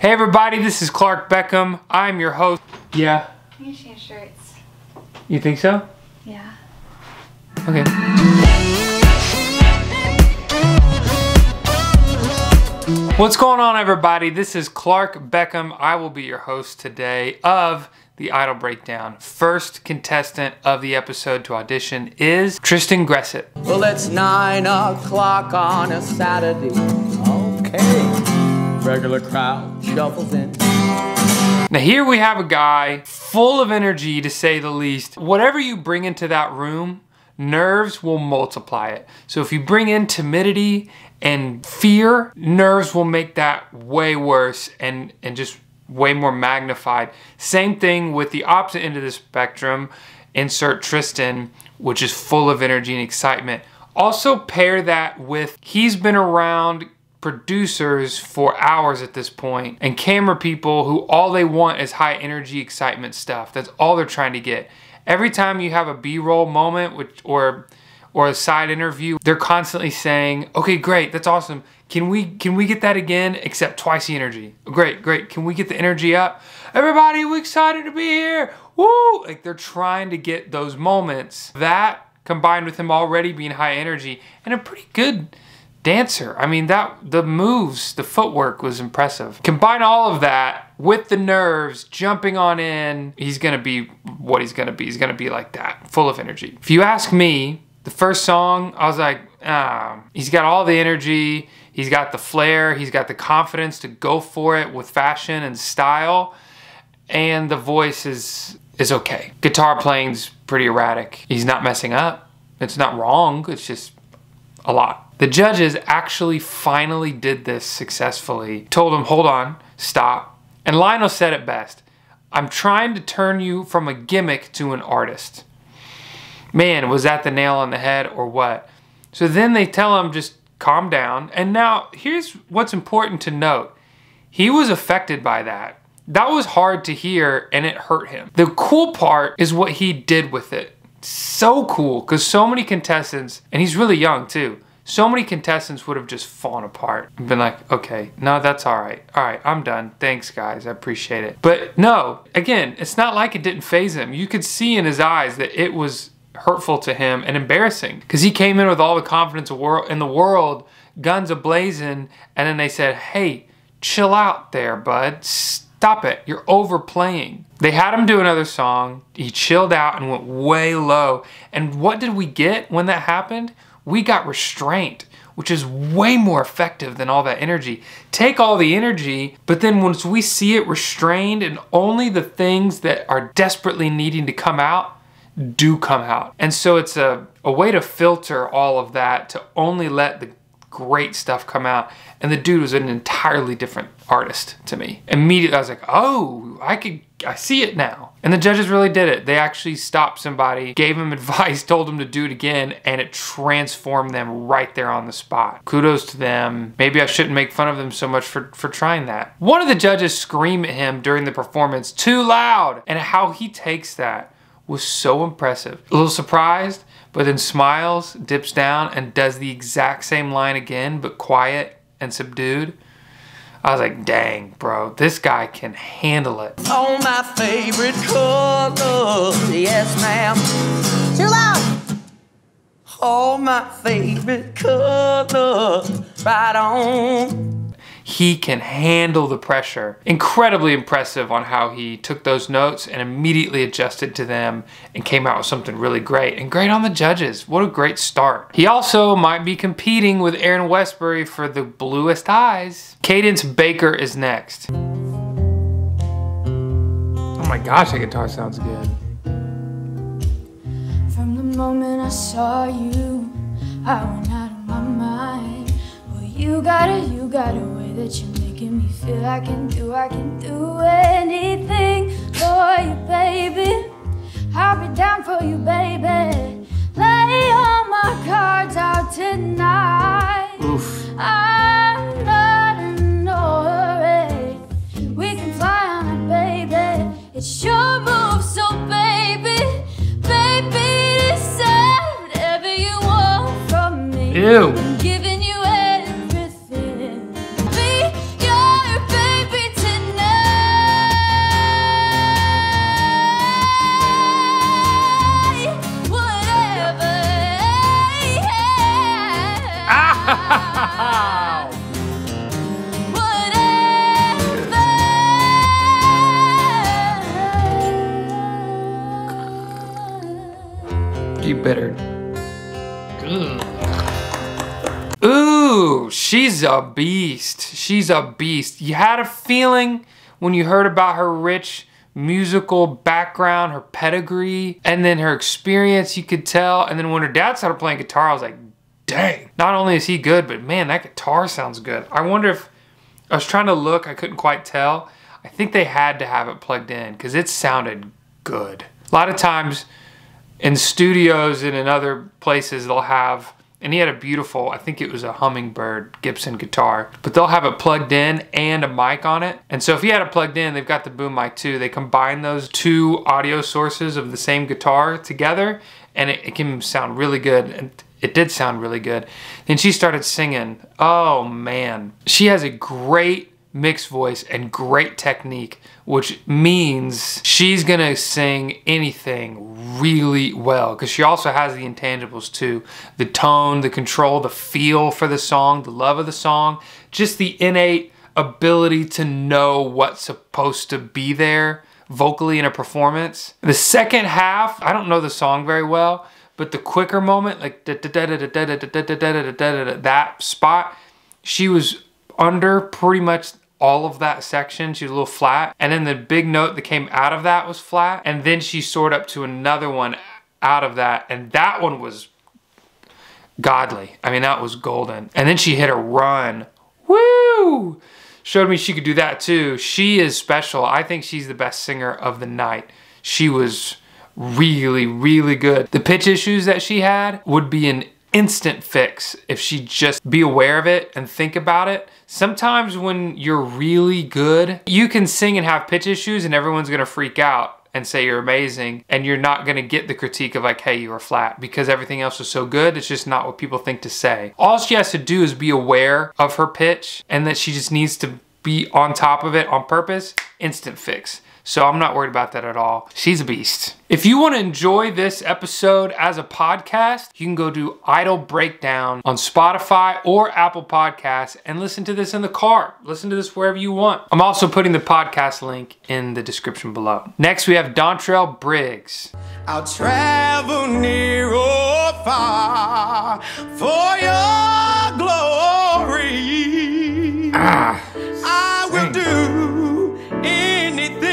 Hey everybody, this is Clark Beckham. I'm your host. Yeah? I'm gonna change shirts. You think so? Yeah. Okay. What's going on everybody? This is Clark Beckham. I will be your host today of the Idol Breakdown. First contestant of the episode to audition is Tristan Gressett. Well, it's 9 o'clock on a Saturday. Okay. Regular crowd shuffles in. Now here we have a guy full of energy to say the least. Whatever you bring into that room, nerves will multiply it. So if you bring in timidity and fear, nerves will make that way worse and just way more magnified. Same thing with the opposite end of the spectrum. Insert Tristan, which is full of energy and excitement. Also pair that with, he's been around producers for hours at this point and camera people who all they want is high energy excitement stuff. That's all they're trying to get. Every time you have a B-roll moment or a side interview, they're constantly saying, okay, great, that's awesome. Can we get that again, except twice the energy? Great, great, can we get the energy up? Everybody, we're excited to be here, woo! Like they're trying to get those moments. That combined with him already being high energy and a pretty good dancer. I mean, the moves, the footwork was impressive. Combine all of that with the nerves, jumping on in, he's gonna be what he's gonna be. He's gonna be like that, full of energy. If you ask me, the first song, I was like, he's got all the energy, he's got the flair, he's got the confidence to go for it with fashion and style, and the voice is okay. Guitar playing's pretty erratic. He's not messing up. It's not wrong, it's just a lot. The judges actually finally did this successfully. Told him, hold on, stop. And Lionel said it best. I'm trying to turn you from a gimmick to an artist. Man, was that the nail on the head or what? So then they tell him just calm down. And now here's what's important to note. He was affected by that. That was hard to hear and it hurt him. The cool part is what he did with it. So cool, because so many contestants, and he's really young too, so many contestants would have just fallen apart and been like, okay, no, that's all right. All right, I'm done. Thanks, guys. I appreciate it. But no, again, it's not like it didn't faze him. You could see in his eyes that it was hurtful to him and embarrassing because he came in with all the confidence in the world, guns a-blazing, and then they said, hey, chill out there, bud. Stop it. You're overplaying. They had him do another song. He chilled out and went way low. And what did we get when that happened? We got restraint, which is way more effective than all that energy. Take all the energy, but then once we see it restrained and only the things that are desperately needing to come out do come out. And so it's a way to filter all of that to only let the great stuff come out. And the dude was an entirely different artist to me. Immediately I was like, oh, I see it now. And the judges really did it. They actually stopped somebody, gave him advice, told him to do it again, and it transformed them right there on the spot. Kudos to them. Maybe I shouldn't make fun of them so much for trying that. One of the judges screamed at him during the performance, too loud, and how he takes that was so impressive. A little surprised, but then smiles, dips down, and does the exact same line again, but quiet and subdued. I was like, dang, bro, this guy can handle it. Oh, my favorite color, yes, ma'am. Too loud. Oh, my favorite color, right on. He can handle the pressure. Incredibly impressive on how he took those notes and immediately adjusted to them and came out with something really great. And great on the judges. What a great start. He also might be competing with Aaron Westbury for the bluest eyes. Cadence Baker is next. Oh my gosh, that guitar sounds good. From the moment I saw you, I went out of my mind. Well, you got a way that you're making me feel I can do anything for you, baby. I'll be down for you, baby. Lay all my cards out tonight. Oof. I'm not in no hurry. We can fly on it, baby. It's your move, so baby, decide whatever you want from me. Ew. I'm giving you everything. Be your baby tonight. embittered. Ooh, she's a beast. She's a beast. You had a feeling when you heard about her rich musical background, her pedigree, and then her experience, you could tell. And then when her dad started playing guitar, I was like, dang, not only is he good, but man, that guitar sounds good. I wonder if, I was trying to look, I couldn't quite tell. I think they had to have it plugged in because it sounded good. A lot of times in studios and in other places, they'll have, and he had a beautiful, I think it was a Hummingbird Gibson guitar, but they'll have it plugged in and a mic on it. And so if he had it plugged in, they've got the boom mic too. They combine those two audio sources of the same guitar together and it can sound really good. And it did sound really good. Then she started singing. Oh man. She has a great mixed voice and great technique, which means she's gonna sing anything really well because she also has the intangibles too. The tone, the control, the feel for the song, the love of the song, just the innate ability to know what's supposed to be there vocally in a performance. The second half, I don't know the song very well, but the quicker moment, like that spot, she was under pretty much all of that section. She was a little flat. And then the big note that came out of that was flat. And then she soared up to another one out of that. And that one was godly. I mean, that was golden. And then she hit a run. Woo! Showed me she could do that too. She is special. I think she's the best singer of the night. She was really, really good. The pitch issues that she had would be an instant fix if she just be aware of it and think about it. Sometimes when you're really good, you can sing and have pitch issues and everyone's gonna freak out and say you're amazing, and you're not gonna get the critique of like, hey, you were flat, because everything else was so good. It's just not what people think to say. All she has to do is be aware of her pitch and that she just needs to be on top of it on purpose. Instant fix. So I'm not worried about that at all. She's a beast. If you want to enjoy this episode as a podcast, you can go do Idol Breakdown on Spotify or Apple Podcasts and listen to this in the car. Listen to this wherever you want. I'm also putting the podcast link in the description below. Next, we have Dontrell Briggs. I'll travel near or far for your glory. I will do anything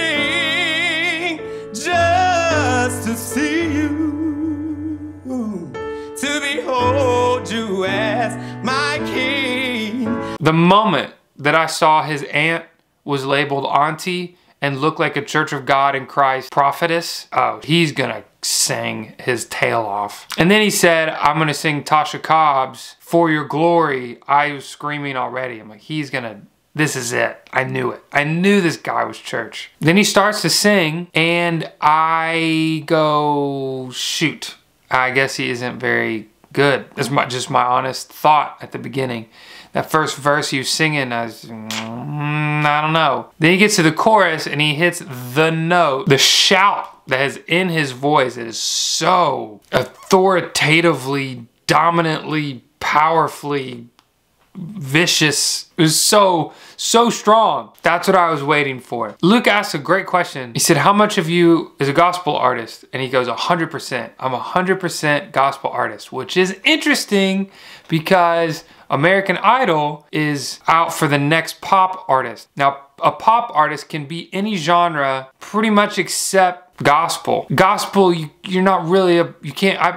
just to see you, to behold you as my king. The moment that I saw his aunt was labeled auntie and looked like a Church of God in Christ prophetess, oh, he's gonna sing his tail off. And then he said, I'm gonna sing Tasha Cobb's For Your Glory. I was screaming already. I'm like, he's gonna, this is it. I knew it. I knew this guy was church. Then he starts to sing and I go, shoot, I guess he isn't very good. That's just my honest thought at the beginning. That first verse he was singing, I was, I don't know. Then he gets to the chorus and he hits the note, the shout that is in his voice that is so authoritatively, dominantly, powerfully vicious. It was so strong. That's what I was waiting for. Luke asked a great question. He said, how much of you is a gospel artist? And he goes, 100%. I'm 100% gospel artist, which is interesting because American Idol is out for the next pop artist. Now, a pop artist can be any genre pretty much except gospel. Gospel, you're not really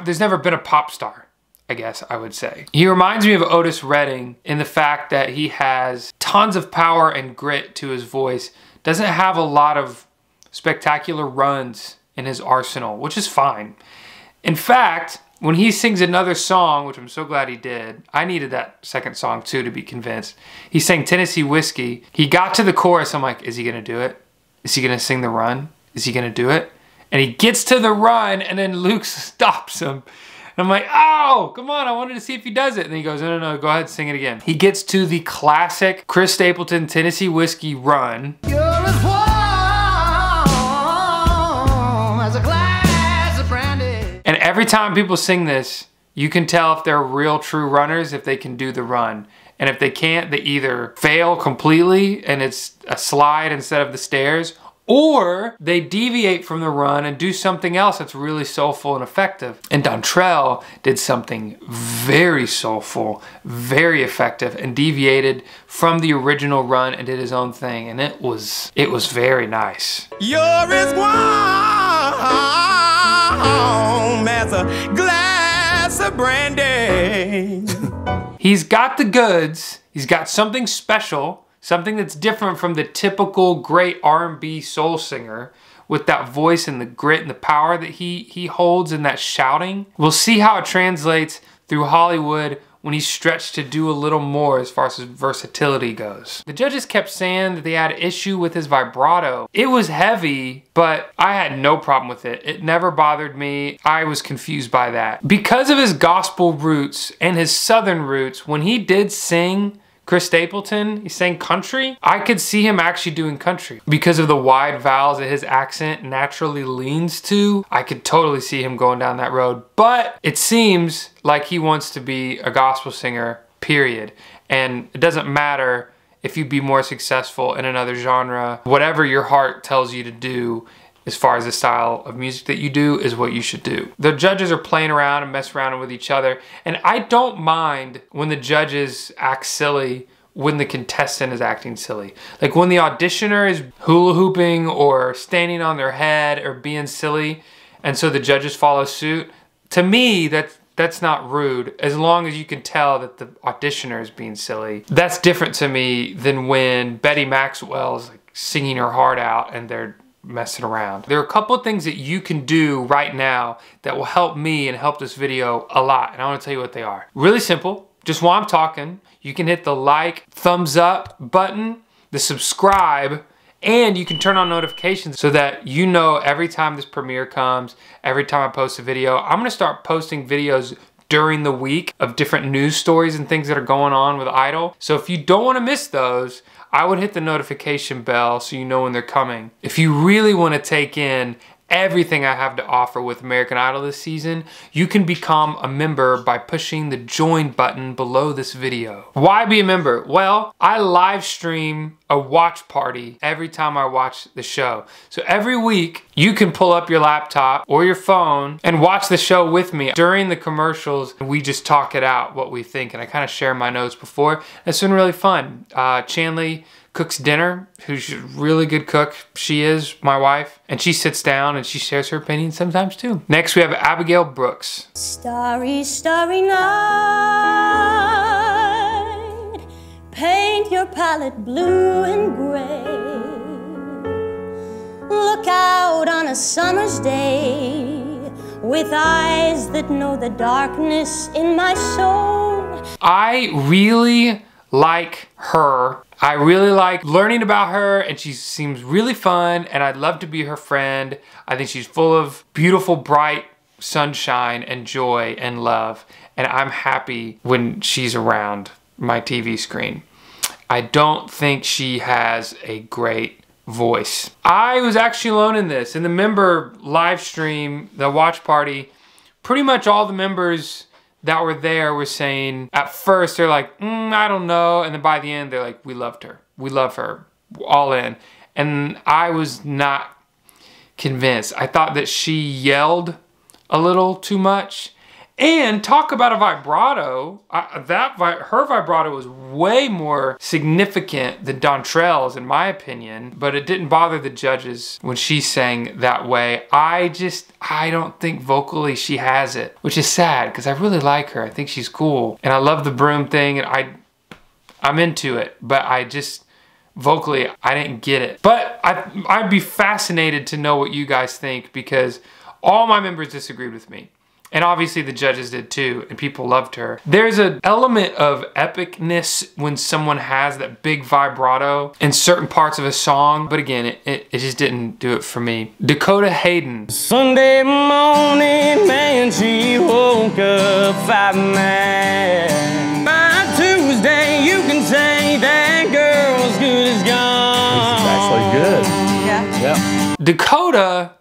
there's never been a pop star, I guess I would say. He reminds me of Otis Redding in the fact that he has tons of power and grit to his voice. Doesn't have a lot of spectacular runs in his arsenal, which is fine. In fact, when he sings another song, which I'm so glad he did, I needed that second song too to be convinced. He sang Tennessee Whiskey. He got to the chorus, I'm like, is he gonna do it? Is he gonna sing the run? Is he gonna do it? And he gets to the run and then Luke stops him. And I'm like, oh, come on, I wanted to see if he does it. And then he goes, no, go ahead, sing it again. He gets to the classic Chris Stapleton Tennessee Whiskey run. You're as warm as a glass of brandy. And every time people sing this, you can tell if they're real true runners if they can do the run. And if they can't, they either fail completely and it's a slide instead of the stairs, or they deviate from the run and do something else that's really soulful and effective. And Dontrell did something very soulful, very effective, and deviated from the original run and did his own thing, and it was very nice. You're as warm as a glass of brandy. He's got the goods. He's got something special, something that's different from the typical great R&B soul singer, with that voice and the grit and the power that he holds in that shouting. We'll see how it translates through Hollywood when he's stretched to do a little more as far as his versatility goes. The judges kept saying that they had issue with his vibrato. It was heavy, but I had no problem with it. It never bothered me. I was confused by that. Because of his gospel roots and his southern roots, when he did sing Chris Stapleton, he sang country, I could see him actually doing country. Because of the wide vowels that his accent naturally leans to, I could totally see him going down that road. But it seems like he wants to be a gospel singer, period. And it doesn't matter if you be more successful in another genre. Whatever your heart tells you to do as far as the style of music that you do is what you should do. The judges are playing around and messing around with each other, and I don't mind when the judges act silly when the contestant is acting silly. Like when the auditioner is hula hooping or standing on their head or being silly, and so the judges follow suit. To me, that's not rude, as long as you can tell that the auditioner is being silly. That's different to me than when Betty Maxwell is like singing her heart out and they're messing around. There are a couple of things that you can do right now that will help me and help this video a lot, and I want to tell you what they are. Really simple. Just while I'm talking, you can hit the like, thumbs up button, the subscribe, and you can turn on notifications so that you know every time this premiere comes, every time I post a video. I'm gonna start posting videos during the week of different news stories and things that are going on with Idol. So if you don't want to miss those, I would hit the notification bell so you know when they're coming. If you really want to take in everything I have to offer with American Idol this season, you can become a member by pushing the join button below this video. Why be a member? Well, I live stream a watch party every time I watch the show. So every week you can pull up your laptop or your phone and watch the show with me. During the commercials, we just talk it out, what we think, and I kind of share my notes before. It's been really fun. Chanley cooks dinner, who's a really good cook. She is, my wife, and she sits down and she shares her opinion sometimes too. Next we have Abigail Brooks. Starry, starry night, paint your palette blue and gray. Look out on a summer's day with eyes that know the darkness in my soul. I really like her. I really like learning about her, and she seems really fun, and I'd love to be her friend. I think she's full of beautiful, bright sunshine and joy and love, and I'm happy when she's around my TV screen. I don't think she has a great voice. I was actually alone in this. In the member live stream, the watch party, pretty much all the members that were there were saying, at first they're like, I don't know, and then by the end they're like, we loved her. We love her, all in. And I was not convinced. I thought that she yelled a little too much. And talk about a vibrato, her vibrato was way more significant than Dontrell's in my opinion, but it didn't bother the judges when she sang that way. I don't think vocally she has it, which is sad because I really like her. I think she's cool. And I love the broom thing, and I'm into it, but vocally, I didn't get it. But I'd be fascinated to know what you guys think, because all my members disagreed with me. And obviously the judges did too, and people loved her. There's an element of epicness when someone has that big vibrato in certain parts of a song, but again, it just didn't do it for me. Dakota Hayden. Sunday morning, man, she woke up 5-9. By Tuesday, you can say that girl's good as gone. This is actually good. Yeah. Yep. Dakota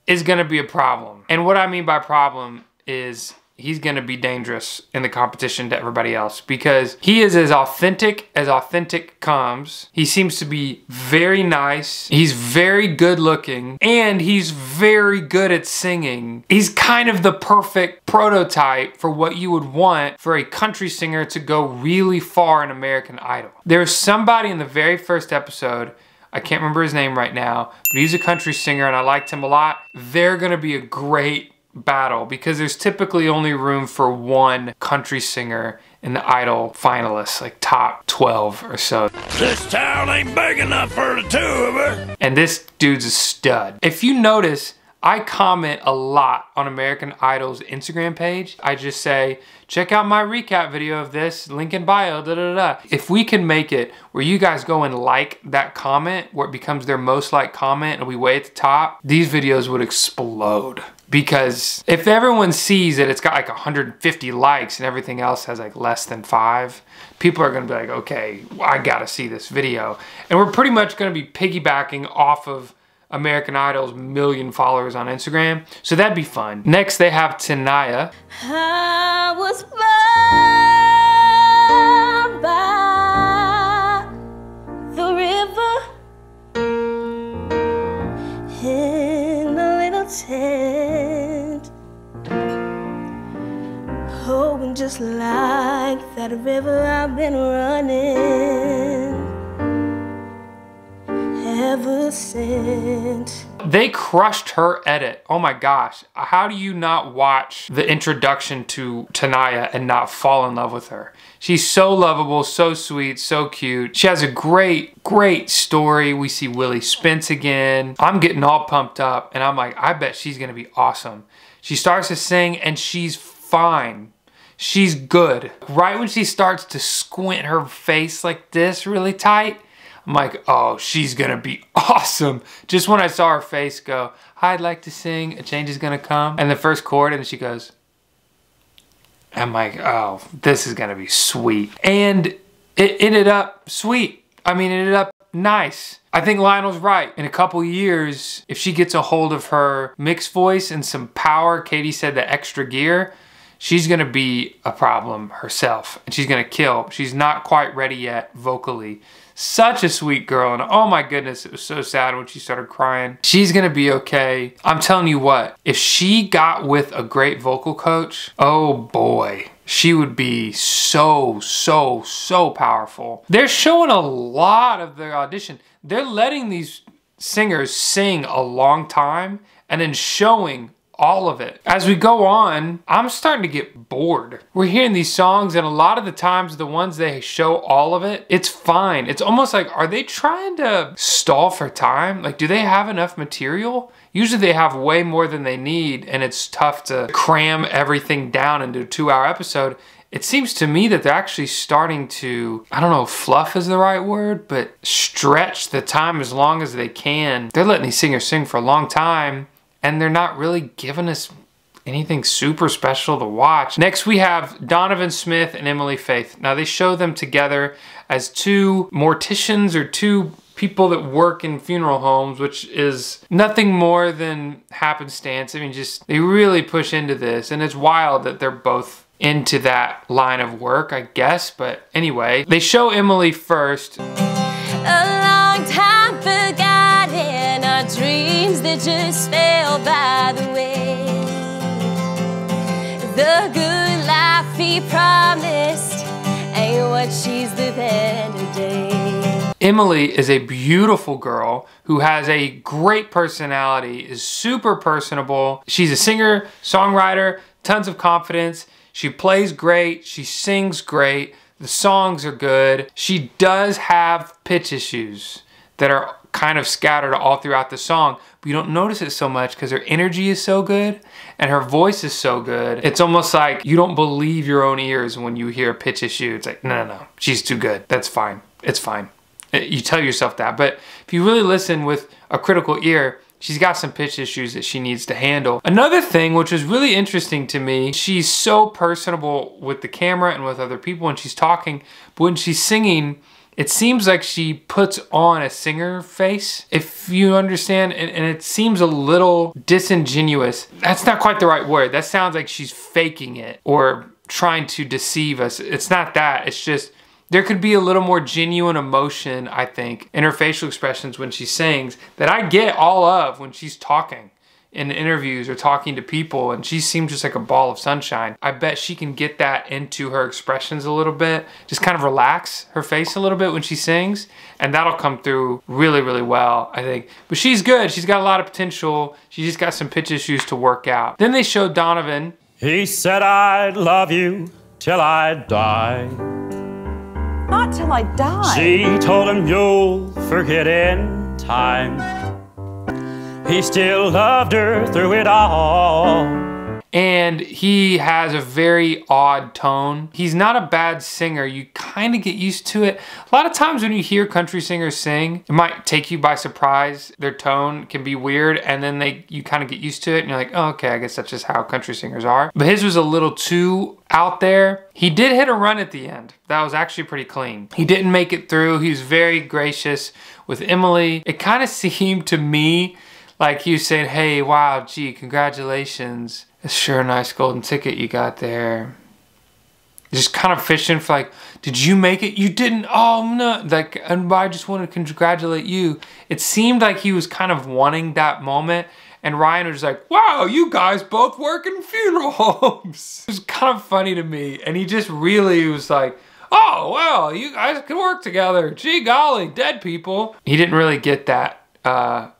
is gonna be a problem. And what I mean by problem is he's gonna be dangerous in the competition to everybody else because he is as authentic comes. He seems to be very nice. He's very good looking and he's very good at singing. He's kind of the perfect prototype for what you would want for a country singer to go really far in American Idol. There's somebody in the very first episode, I can't remember his name right now, but he's a country singer and I liked him a lot. They're gonna be a great battle because there's typically only room for one country singer in the Idol finalists, like top 12 or so. This town ain't big enough for the two of us. And this dude's a stud. If you notice, I comment a lot on American Idol's Instagram page. I just say, check out my recap video of this, link in bio, da da da. If we can make it where you guys go and like that comment, where it becomes their most liked comment and we way at the top, these videos would explode. Because if everyone sees that it's got like 150 likes and everything else has like less than 5, people are gonna be like, okay, I gotta see this video. And we're pretty much gonna be piggybacking off of American Idol's million followers on Instagram. So that'd be fun. Next, they have Tanaya. I was born by the river in a little tent. Oh, and just like that river I've been running ever since. They crushed her edit. Oh my gosh. How do you not watch the introduction to Tanaya and not fall in love with her? She's so lovable, so sweet, so cute. She has a great story. We see Willie Spence again. I'm getting all pumped up and I'm like, I bet she's gonna be awesome. She starts to sing and she's fine. She's good. Right when she starts to squint her face like this really tight, I'm like, oh, she's gonna be awesome. Just when I saw her face go, I'd like to sing, A Change Is Gonna Come, and the first chord, and she goes, I'm like, oh, this is gonna be sweet. And it ended up sweet. I mean, it ended up nice. I think Lionel's right. In a couple years, if she gets a hold of her mixed voice and some power, Katie said the extra gear, she's gonna be a problem herself, and she's gonna kill. She's not quite ready yet vocally. Such a sweet girl, and oh my goodness, it was so sad when she started crying. She's gonna be okay. I'm telling you what, if she got with a great vocal coach, oh boy, she would be so powerful. They're showing a lot of their audition. They're letting these singers sing a long time and then showing all of it. As we go on, I'm starting to get bored. We're hearing these songs and a lot of the times the ones they show all of it, it's fine. It's almost like, are they trying to stall for time? Like, do they have enough material? Usually they have way more than they need and it's tough to cram everything down into a 2-hour episode. It seems to me that they're actually starting to, I don't know if fluff is the right word, but stretch the time as long as they can. They're letting these singers sing for a long time and they're not really giving us anything super special to watch. Next we have Donovan Smith and Emily Faith. Now they show them together as two morticians or two people that work in funeral homes, which is nothing more than happenstance. I mean, just, they really push into this and it's wild that they're both into that line of work, I guess. But anyway, they show Emily first. A long time forgotten, our dreams that just fell by the way. The good life he promised ain't what she's living today. Emily is a beautiful girl who has a great personality, is super personable. She's a singer, songwriter, tons of confidence. She plays great, she sings great. The songs are good. She does have pitch issues that are kind of scattered all throughout the song, but you don't notice it so much because her energy is so good and her voice is so good. It's almost like you don't believe your own ears when you hear a pitch issue. It's like, no, she's too good. That's fine. It's fine. You tell yourself that, but if you really listen with a critical ear, she's got some pitch issues that she needs to handle. Another thing which was really interesting to me, she's so personable with the camera and with other people when she's talking, but when she's singing, it seems like she puts on a singer face, if you understand, and it seems a little disingenuous. That's not quite the right word. That sounds like she's faking it or trying to deceive us. It's not that. It's just there could be a little more genuine emotion, I think, in her facial expressions when she sings that I get all of when she's talking in interviews or talking to people, and she seems just like a ball of sunshine. I bet she can get that into her expressions a little bit, just kind of relax her face a little bit when she sings, and that'll come through really, really well, I think. But she's good. She's got a lot of potential. She just got some pitch issues to work out. Then they showed Donovan. He said I'd love you till I die. Not till I die. She told him you'll forget in time. He still loved her through it all. And he has a very odd tone. He's not a bad singer. You kind of get used to it. A lot of times when you hear country singers sing, it might take you by surprise. Their tone can be weird, and then you kind of get used to it, and you're like, oh, okay, I guess that's just how country singers are. But his was a little too out there. He did hit a run at the end. That was actually pretty clean. He didn't make it through. He was very gracious with Emily. It kind of seemed to me like he was saying, hey, wow, gee, congratulations. It's sure a nice golden ticket you got there. Just kind of fishing for like, did you make it? You didn't? Oh, no. Like, and I just want to congratulate you. It seemed like he was kind of wanting that moment. And Ryan was like, wow, you guys both work in funeral homes. It was kind of funny to me. And he just really was like, oh, well, you guys can work together. Gee golly, dead people. He didn't really get that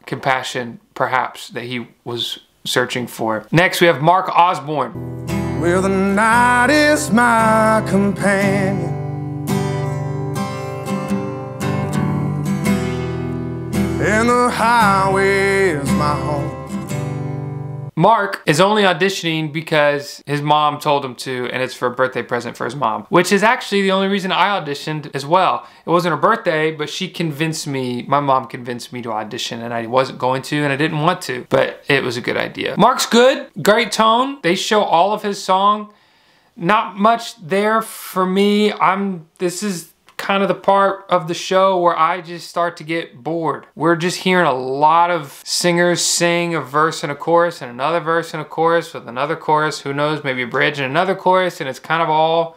compassion, perhaps, that he was searching for. Next, we have Mark Osborne. Well, the night is my companion, and the highway is my home. Mark is only auditioning because his mom told him to, and it's for a birthday present for his mom, which is actually the only reason I auditioned as well. It wasn't her birthday, but she convinced me, my mom convinced me to audition, and I wasn't going to, and I didn't want to, but it was a good idea. Mark's good, great tone. They show all of his song. Not much there for me. This is kind of the part of the show where I just start to get bored. We're just hearing a lot of singers sing a verse and a chorus and another verse and a chorus with another chorus, who knows, maybe a bridge and another chorus, and it's kind of all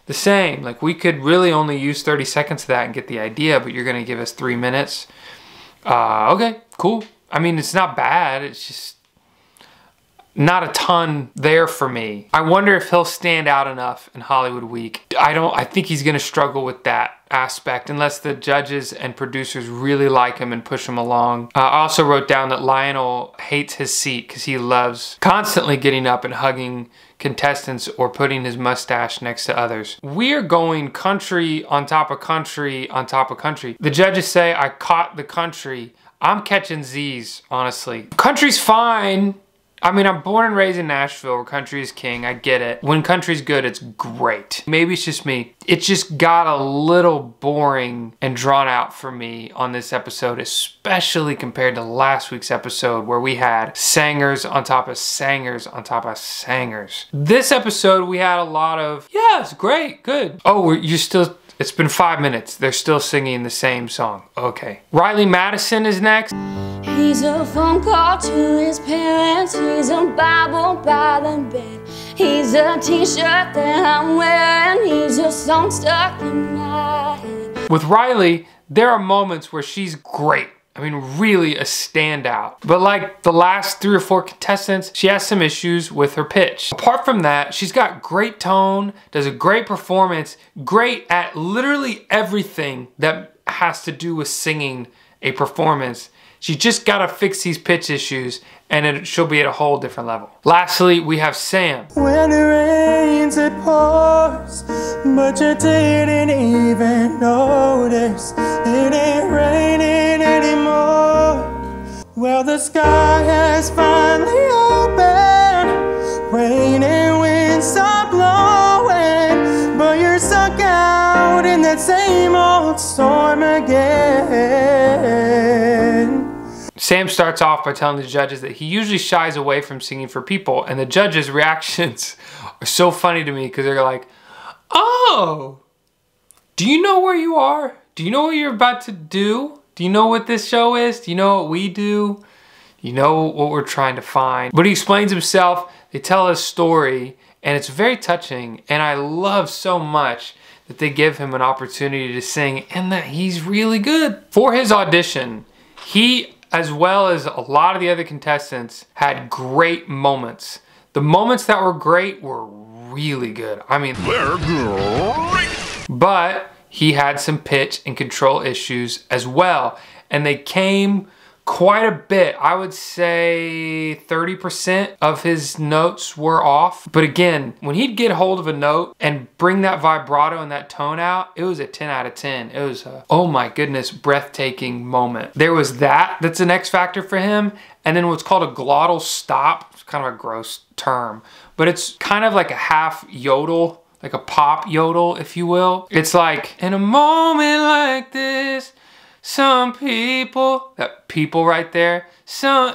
the same. Like, we could really only use 30 seconds of that and get the idea, but you're gonna give us 3 minutes. Okay, cool. I mean, it's not bad, it's just not a ton there for me. I wonder if he'll stand out enough in Hollywood Week. I think he's gonna struggle with that aspect unless the judges and producers really like him and push him along. I also wrote down that Lionel hates his seat because he loves constantly getting up and hugging contestants or putting his mustache next to others. We're going country on top of country on top of country. The judges say I caught the country. I'm catching Z's, honestly. Country's fine. I mean, I'm born and raised in Nashville where country is king. I get it. When country's good, it's great. Maybe it's just me. It just got a little boring and drawn out for me on this episode, especially compared to last week's episode where we had singers on top of singers on top of singers. This episode, we had a lot of, yeah, it's great, good. Oh, it's been 5 minutes. They're still singing the same song. Okay. Riley Madison is next. He's a phone call to his parents. He's a Bible by the bed. He's a t-shirt that I'm wearing. He's a song stuck in my head. With Riley, there are moments where she's great. I mean, really a standout. But like the last 3 or 4 contestants, she has some issues with her pitch. Apart from that, she's got great tone, does a great performance, great at literally everything that has to do with singing a performance. She's just gotta fix these pitch issues and she'll be at a whole different level. Lastly, we have Sam. When it rains, it pours, but you didn't even notice. It ain't raining anymore. Well, the sky has finally opened. Rain and wind stop blowing, but you're stuck out in that same old storm again. Sam starts off by telling the judges that he usually shies away from singing for people, and the judges' reactions are so funny to me because they're like, oh, do you know where you are? do you know what you're about to do? Do you know what this show is? Do you know what we do? You know what we're trying to find. But he explains himself, they tell his story, and it's very touching. And I love so much that they give him an opportunity to sing and that he's really good. For his audition, he, as well as a lot of the other contestants, had great moments. The moments that were great were really good. I mean, they're great. But he had some pitch and control issues as well. And they came quite a bit. I would say 30% of his notes were off. But again, when he'd get hold of a note and bring that vibrato and that tone out, it was a 10 out of 10. It was a, oh my goodness, breathtaking moment. There was that's an X factor for him. And then what's called a glottal stop. It's kind of a gross term, but it's kind of like a half yodel, like a pop yodel, if you will. It's like, in a moment like this, some people, that people right there,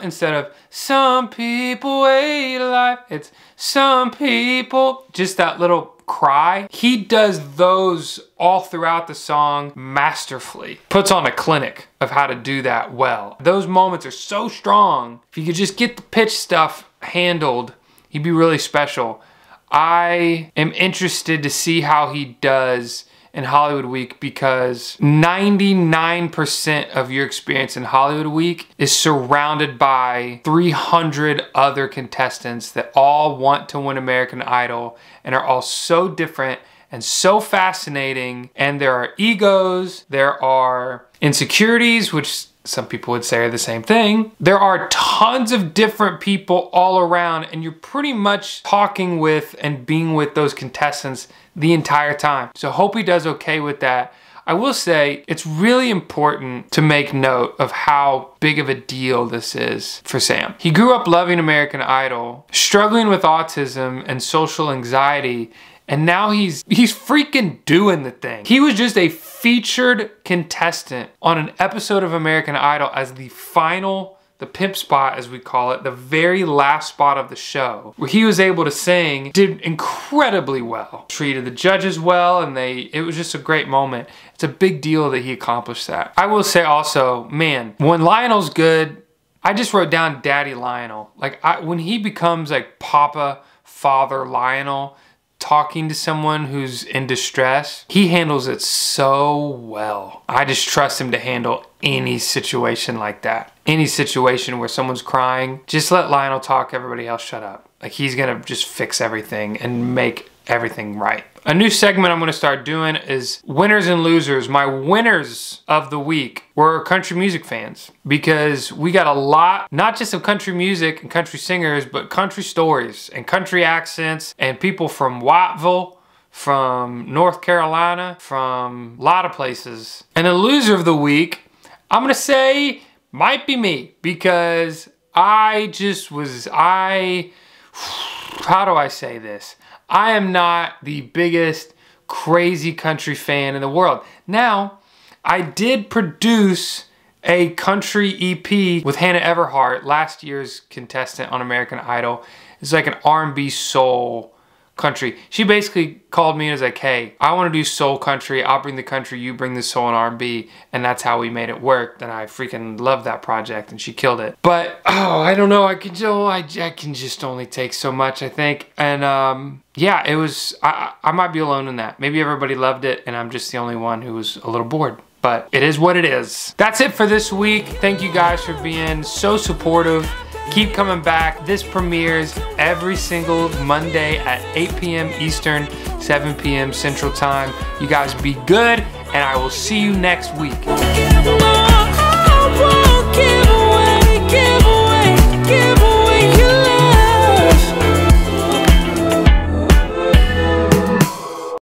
instead of some people wait a life, it's some people, just that little cry. He does those all throughout the song masterfully. Puts on a clinic of how to do that well. Those moments are so strong. If you could just get the pitch stuff handled, he'd be really special. I am interested to see how he does in Hollywood Week, because 99% of your experience in Hollywood Week is surrounded by 300 other contestants that all want to win American Idol and are all so different and so fascinating. And there are egos, there are insecurities, which some people would say are the same thing. There are tons of different people all around, and you're pretty much talking with and being with those contestants the entire time. So hope he does okay with that. I will say it's really important to make note of how big of a deal this is for Sam. He grew up loving American Idol, struggling with autism and social anxiety, and now he's freaking doing the thing. He was just a featured contestant on an episode of American Idol as the final, the pimp spot as we call it, the very last spot of the show, where he was able to sing, did incredibly well, treated the judges well, and it was just a great moment. It's a big deal that he accomplished that. I will say also, man, when Lionel's good, I just wrote down Daddy Lionel. Like when he becomes like Papa, Father Lionel, talking to someone who's in distress, he handles it so well. I just trust him to handle any situation like that. Any situation where someone's crying, just let Lionel talk, everybody else shut up. Like he's gonna just fix everything and make everything right. A new segment I'm gonna start doing is winners and losers. My winners of the week were country music fans, because we got a lot, not just of country music and country singers, but country stories and country accents and people from Whiteville, from North Carolina, from a lot of places. And the loser of the week, I'm gonna say might be me, because how do I say this? I am not the biggest crazy country fan in the world. Now, I did produce a country EP with Hannah Everhart, last year's contestant on American Idol. It's like an R&B soul country. She basically called me and was like, hey, I want to do soul country. I'll bring the country, you bring the soul and R&B. And that's how we made it work. And I freaking love that project, and she killed it. But, oh, I don't know. I can just only take so much, I think. And yeah, it was, I might be alone in that. Maybe everybody loved it and I'm just the only one who was a little bored. But it is what it is. That's it for this week. Thank you guys for being so supportive. Keep coming back. This premieres every single Monday at 8 p.m. Eastern, 7 p.m. Central Time. You guys be good, and I will see you next week.